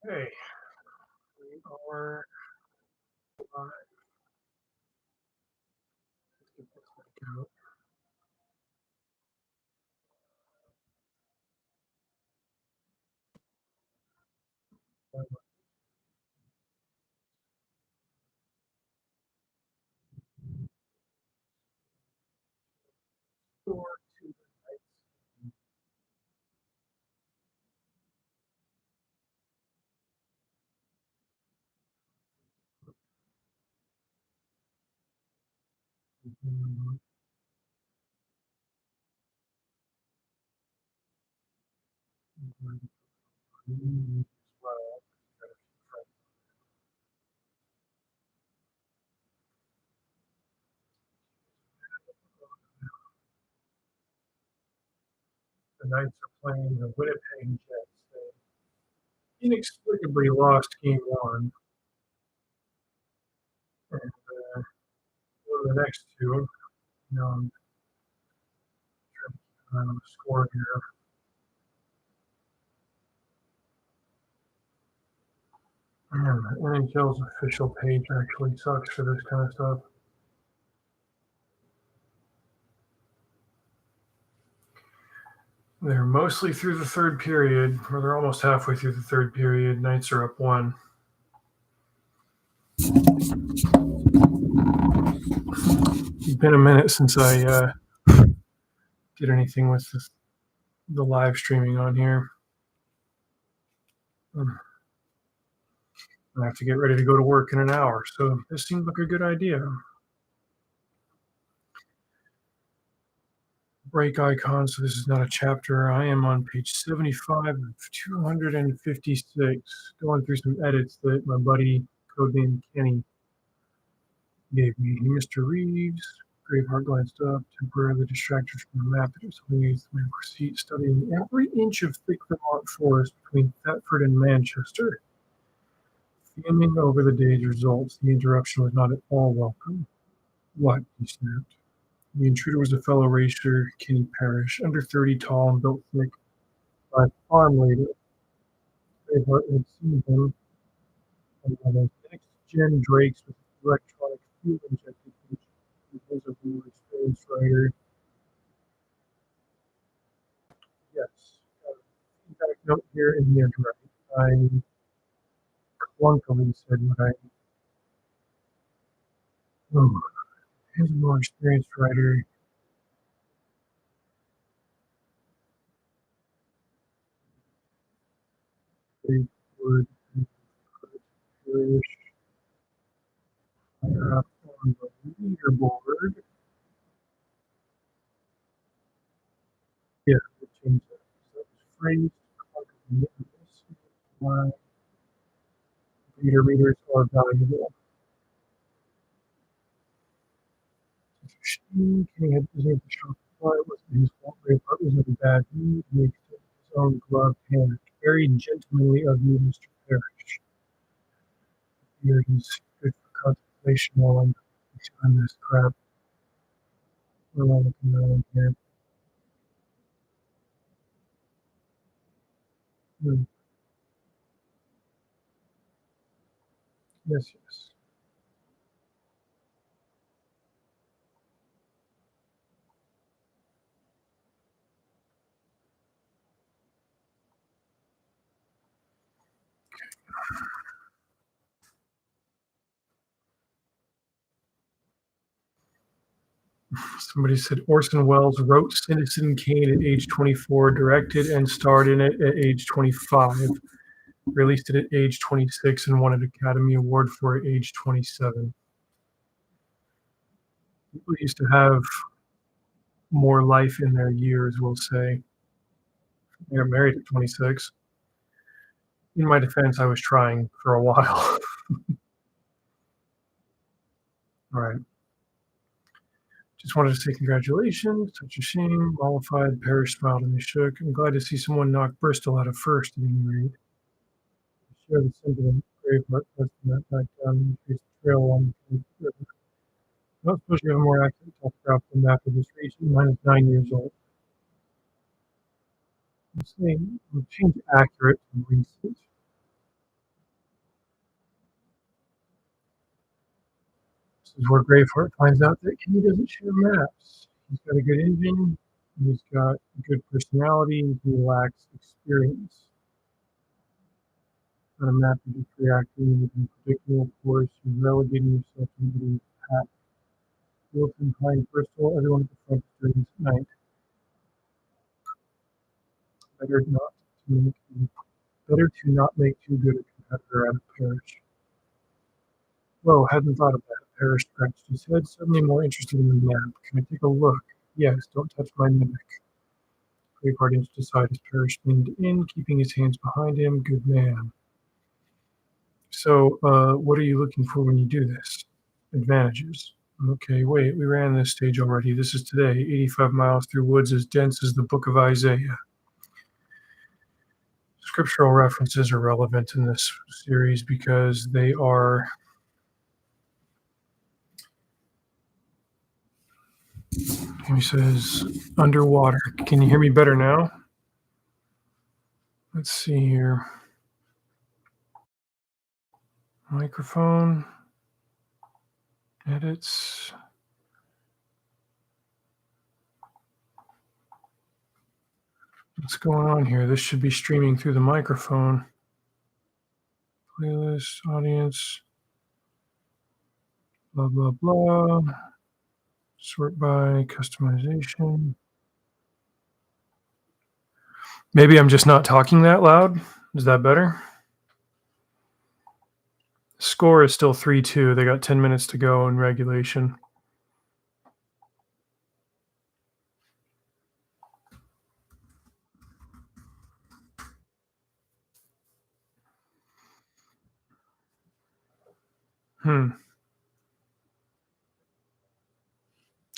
Hey, we are live. Let's get this back out. Door to the night. As well. The Knights are playing the Winnipeg Jets. They inexplicably lost game one, and won the next two. I'm trying to keep an eye on the score here. Man, the NHL's official page actually sucks for this kind of stuff. They're mostly through the third period, or they're almost halfway through the third period. Knights are up one. It's been a minute since I did anything with the live streaming on here. I have to get ready to go to work in an hour, so this seemed like a good idea. Break icon, so this is not a chapter. I am on page 75 of 256, going through some edits that my buddy, codename Kenny, gave me. Mr. Reeves, Graveheart glanced up, temporarily distracted from the map that was holding his seat, studying every inch of thick Vermont forest between Thetford and Manchester. Fuming over the day's results, the interruption was not at all welcome. What? He snapped. The intruder was a fellow racer, Kenny Parrish, under 30, tall and built thick, by a farm leader. Braveheart had seen him on the next-gen Drakes with electronic fuel-injected engine. He was a more experienced rider. Yes. Feedback note here in the underwrite. I clunkily said what I. Oh, he's a more experienced rider. They would Parrish higher up on the leaderboard. Yeah, we'll change that. So that was phrased. Why readers are valuable. Kenny had deserved the shot. It wasn't his fault. Braveheart was in a bad mood. He extended his own gloved hand. Very gentlemanly of you, Mr. Parrish. Here he's good for contemplation while I'm doing this crap. We're all looking around here. Hmm. Yes, yes. Somebody said Orson Welles wrote Citizen Kane at age 24, directed and starred in it at age 25, released it at age 26, and won an Academy Award for it at age 27. People used to have more life in their years, we'll say. I got married at 26. In my defense, I was trying for a while. All right. Just wanted to say congratulations. Such a shame. Mollified. Parrish smiled and they shook. I'm glad to see someone knock Bristol out of first at any rate. Share the sentiment. Braveheart pressed that back down and faced the trail along the river. I don't suppose you have a more accurate topographical map of this region. Mine is 9 years old. I'm saying we'll change accurate to recent. This is where Braveheart finds out that Kenny doesn't share maps. He's got a good engine, he's got a good personality, and he lacks experience. On a map, you're just reacting with an predictable course, you're relegating yourself to the path. Wilson, Pine, Bristol, everyone at the front is doing this at night. Better not to make better to not make too good a competitor out of Parrish. Whoa, hadn't thought of that. Parrish scratched his head, suddenly more interested in the map. Can I take a look? Yes, don't touch my mimic. Braveheart inched aside as Parrish leaned in, keeping his hands behind him. Good man. So, what are you looking for when you do this? Advantages. Okay, wait, we ran this stage already. This is today. 85 miles through woods as dense as the book of Isaiah. Scriptural references are relevant in this series because they are he says underwater. Can you hear me better now? Let's see here. Microphone. Edits. What's going on here? This should be streaming through the microphone. Playlist, audience. Blah, blah, blah. Sort by customization. Maybe I'm just not talking that loud. Is that better? Score is still 3-2. They got 10 minutes to go in regulation.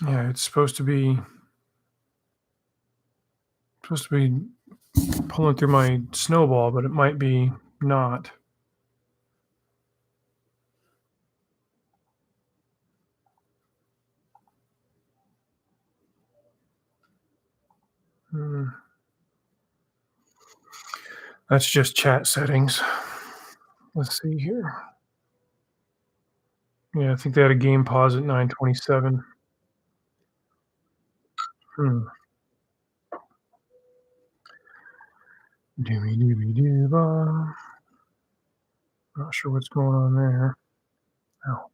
Yeah, it's supposed to be pulling through my snowball, but it might be not. That's just chat settings. Let's see here. Yeah, I think they had a game pause at 9:27. Dooby dooby dooba. Not sure what's going on there. Oh.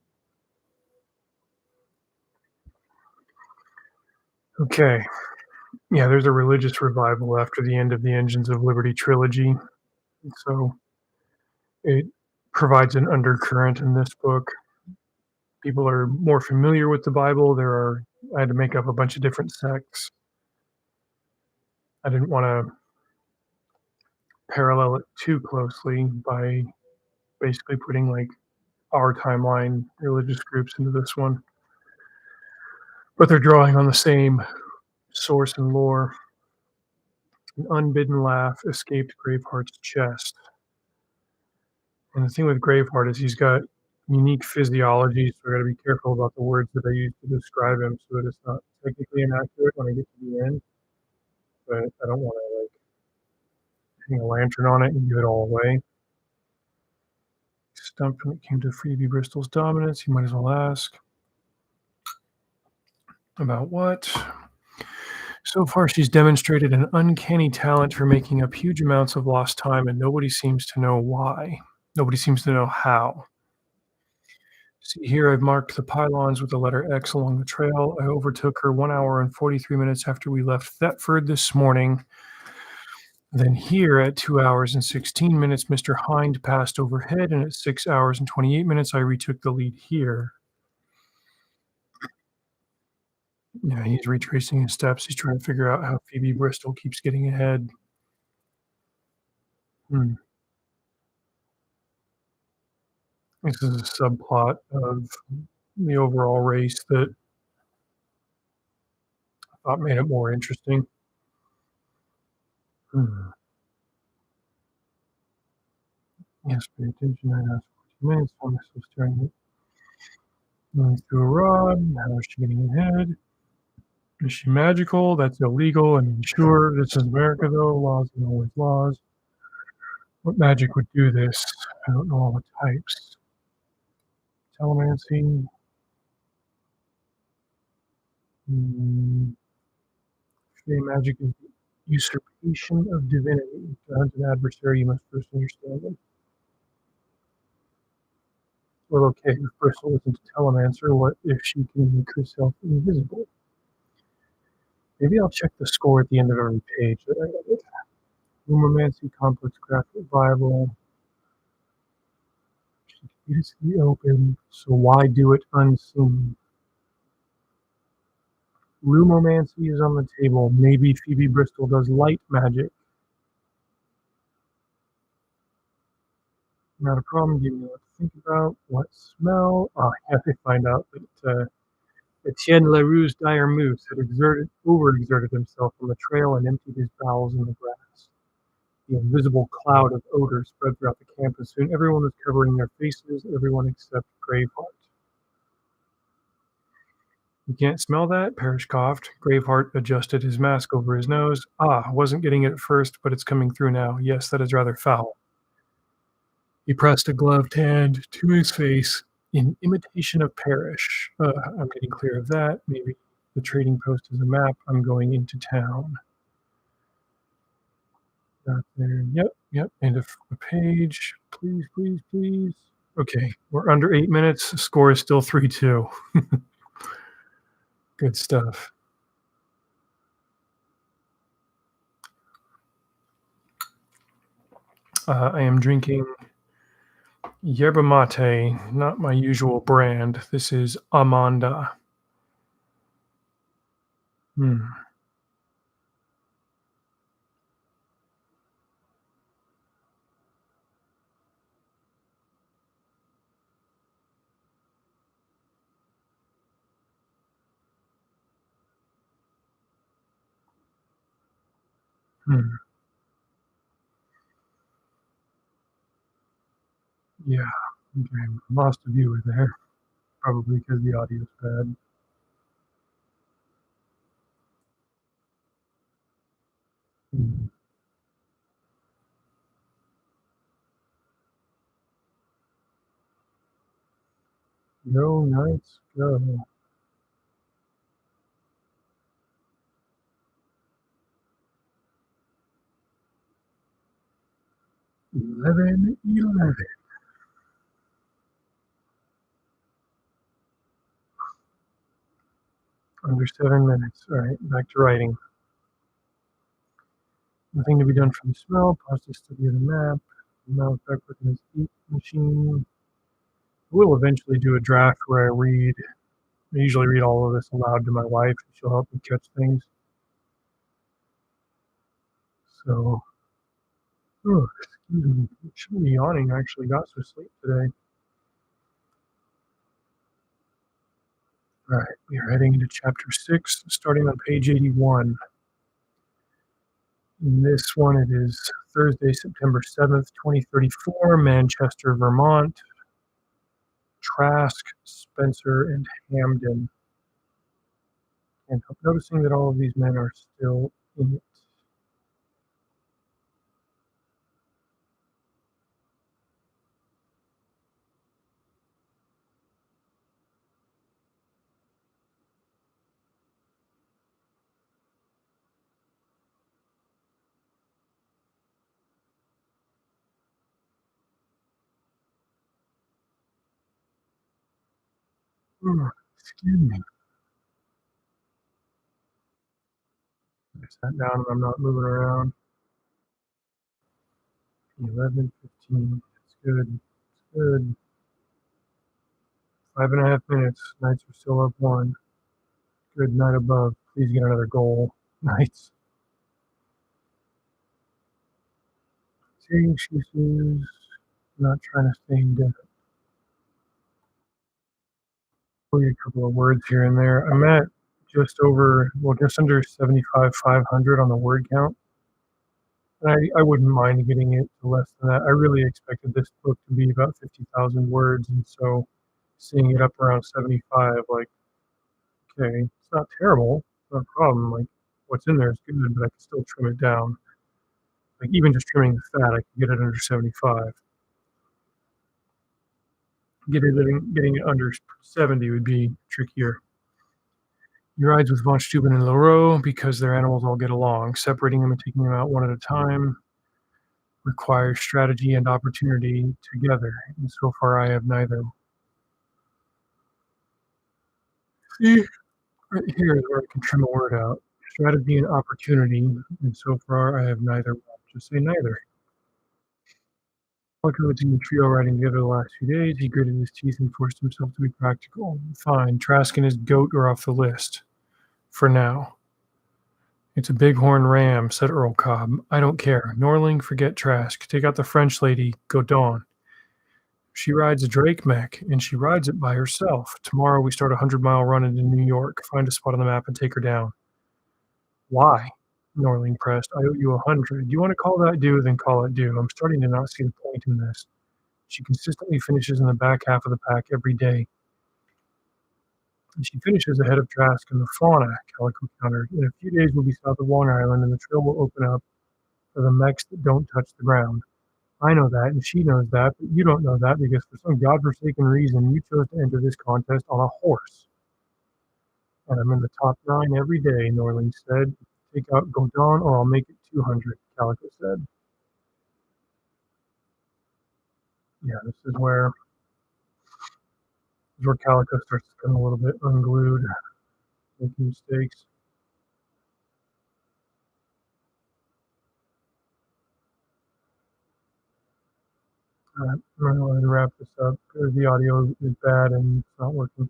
Okay. Yeah, there's a religious revival after the end of the Engines of Liberty trilogy. So it provides an undercurrent in this book. People are more familiar with the Bible. I had to make up a bunch of different sects. I didn't want to parallel it too closely by basically putting like our timeline religious groups into this one. But they're drawing on the same source and lore. An unbidden laugh escaped Graveheart's chest. And the thing with Graveheart is he's got unique physiology, so I gotta be careful about the words that I use to describe him so that it's not technically inaccurate when I get to the end. But I don't wanna like hang a lantern on it and give it all away. Stumped when it came to Phoebe Bristol's dominance, you might as well ask. About what? So far, she's demonstrated an uncanny talent for making up huge amounts of lost time, and nobody seems to know why. Nobody seems to know how. See here, I've marked the pylons with the letter X along the trail. I overtook her 1 hour and 43 minutes after we left Thetford this morning. Then here at 2 hours and 16 minutes, Mr. Hind passed overhead, and at 6 hours and 28 minutes, I retook the lead here. Yeah, he's retracing his steps. He's trying to figure out how Phoebe Bristol keeps getting ahead. This is a subplot of the overall race that I thought made it more interesting. Yes, pay attention. I asked 14 minutes. I'm still staring at going through a rod. How is she getting ahead? Is she magical? That's illegal. I mean, sure, this is America, though. Laws are always laws. What magic would do this? I don't know all the types. Telemancy. Mm, Fey magic is the usurpation of divinity. To hunt an adversary, you must first understand them. Well, okay, if Bristol isn't a telemancer, what if she can make herself invisible? Maybe I'll check the score at the end of every page that I edit. Romancy, complex craft, viable. She can beat us in the open, so why do it unseen? Roomomancy is on the table. Maybe Phoebe Bristol does light magic. Not a problem. Give me what to think about. What smell? Oh, yeah, they find out that Etienne Leroux's dire moose had overexerted himself on the trail and emptied his bowels in the grass. The invisible cloud of odor spread throughout the camp, and soon everyone was covering their faces, everyone except Graveheart. You can't smell that? Parrish coughed. Graveheart adjusted his mask over his nose. Ah, wasn't getting it at first, but it's coming through now. Yes, that is rather foul. He pressed a gloved hand to his face in imitation of Parrish. I'm getting clear of that. Maybe the trading post is a map. I'm going into town. Got there. Yep. End of the page. Please, please, please. Okay, we're under 8 minutes. Score is still 3-2. Good stuff. I am drinking yerba mate, not my usual brand. This is Amanda. Hmm. Hmm. Yeah. Okay. Lost a viewer there. Probably because the audio's bad. Hmm. Go, Knights, go. 11-11. Under 7 minutes. All right, back to writing. Nothing to be done from the smell. Pause to study the map. Mouse back with his eat machine. We'll eventually do a draft where I read. I usually read all of this aloud to my wife. She'll help me catch things. So, excuse me. I shouldn't be yawning. I actually got some sleep today. All right, we are heading into chapter 6, starting on page 81. In this one, it is Thursday, September 7th, 2034, Manchester, Vermont. Trask, Spencer, and Hamden. Can't help noticing that all of these men are still in it. Excuse me. I sat down and I'm not moving around. 11, 15. It's good. It's good. 5.5 minutes. Knights are still up 1. Good. Knight above. Please get another goal. Knights. See, she says, not trying to stay in debt. A couple of words here and there. I'm at just under 75,500 on the word count. And I wouldn't mind getting it to less than that. I really expected this book to be about 50,000 words, and so seeing it up around 75, like, okay, it's not terrible, it's not a problem. Like, what's in there is good, but I can still trim it down. Like, even just trimming the fat, I can get it under 75. Getting it under 70 would be trickier. He rides with von Steuben and Leroux because their animals all get along. Separating them and taking them out one at a time requires strategy and opportunity together, and so far I have neither. See, right here is where I can trim a word out. Strategy and opportunity, and so far I have neither. Just say neither. Calico had seen the trio riding together the last few days. He gritted his teeth and forced himself to be practical. Fine, Trask and his goat are off the list. For now. It's a bighorn ram, said Earl Cobb. I don't care. Norling, forget Trask. Take out the French lady, Godon. She rides a Drake mech, and she rides it by herself. Tomorrow we start a 100-mile run into New York. Find a spot on the map and take her down. Why? Norling pressed. I owe you 100. You want to call that due, then call it due. I'm starting to not see the point in this. She consistently finishes in the back half of the pack every day. And she finishes ahead of Trask in the Fauna, Calico countered. In a few days we'll be south of Long Island, and the trail will open up for the mechs that don't touch the ground. I know that, and she knows that, but you don't know that because for some godforsaken reason you chose to enter this contest on a horse. And I'm in the top 9 every day, Norling said. Take out Godon or I'll make it 200, Calico said. Yeah, this is where Calico starts to become a little bit unglued, making mistakes. Alright, I'm going to wrap this up because the audio is bad and it's not working.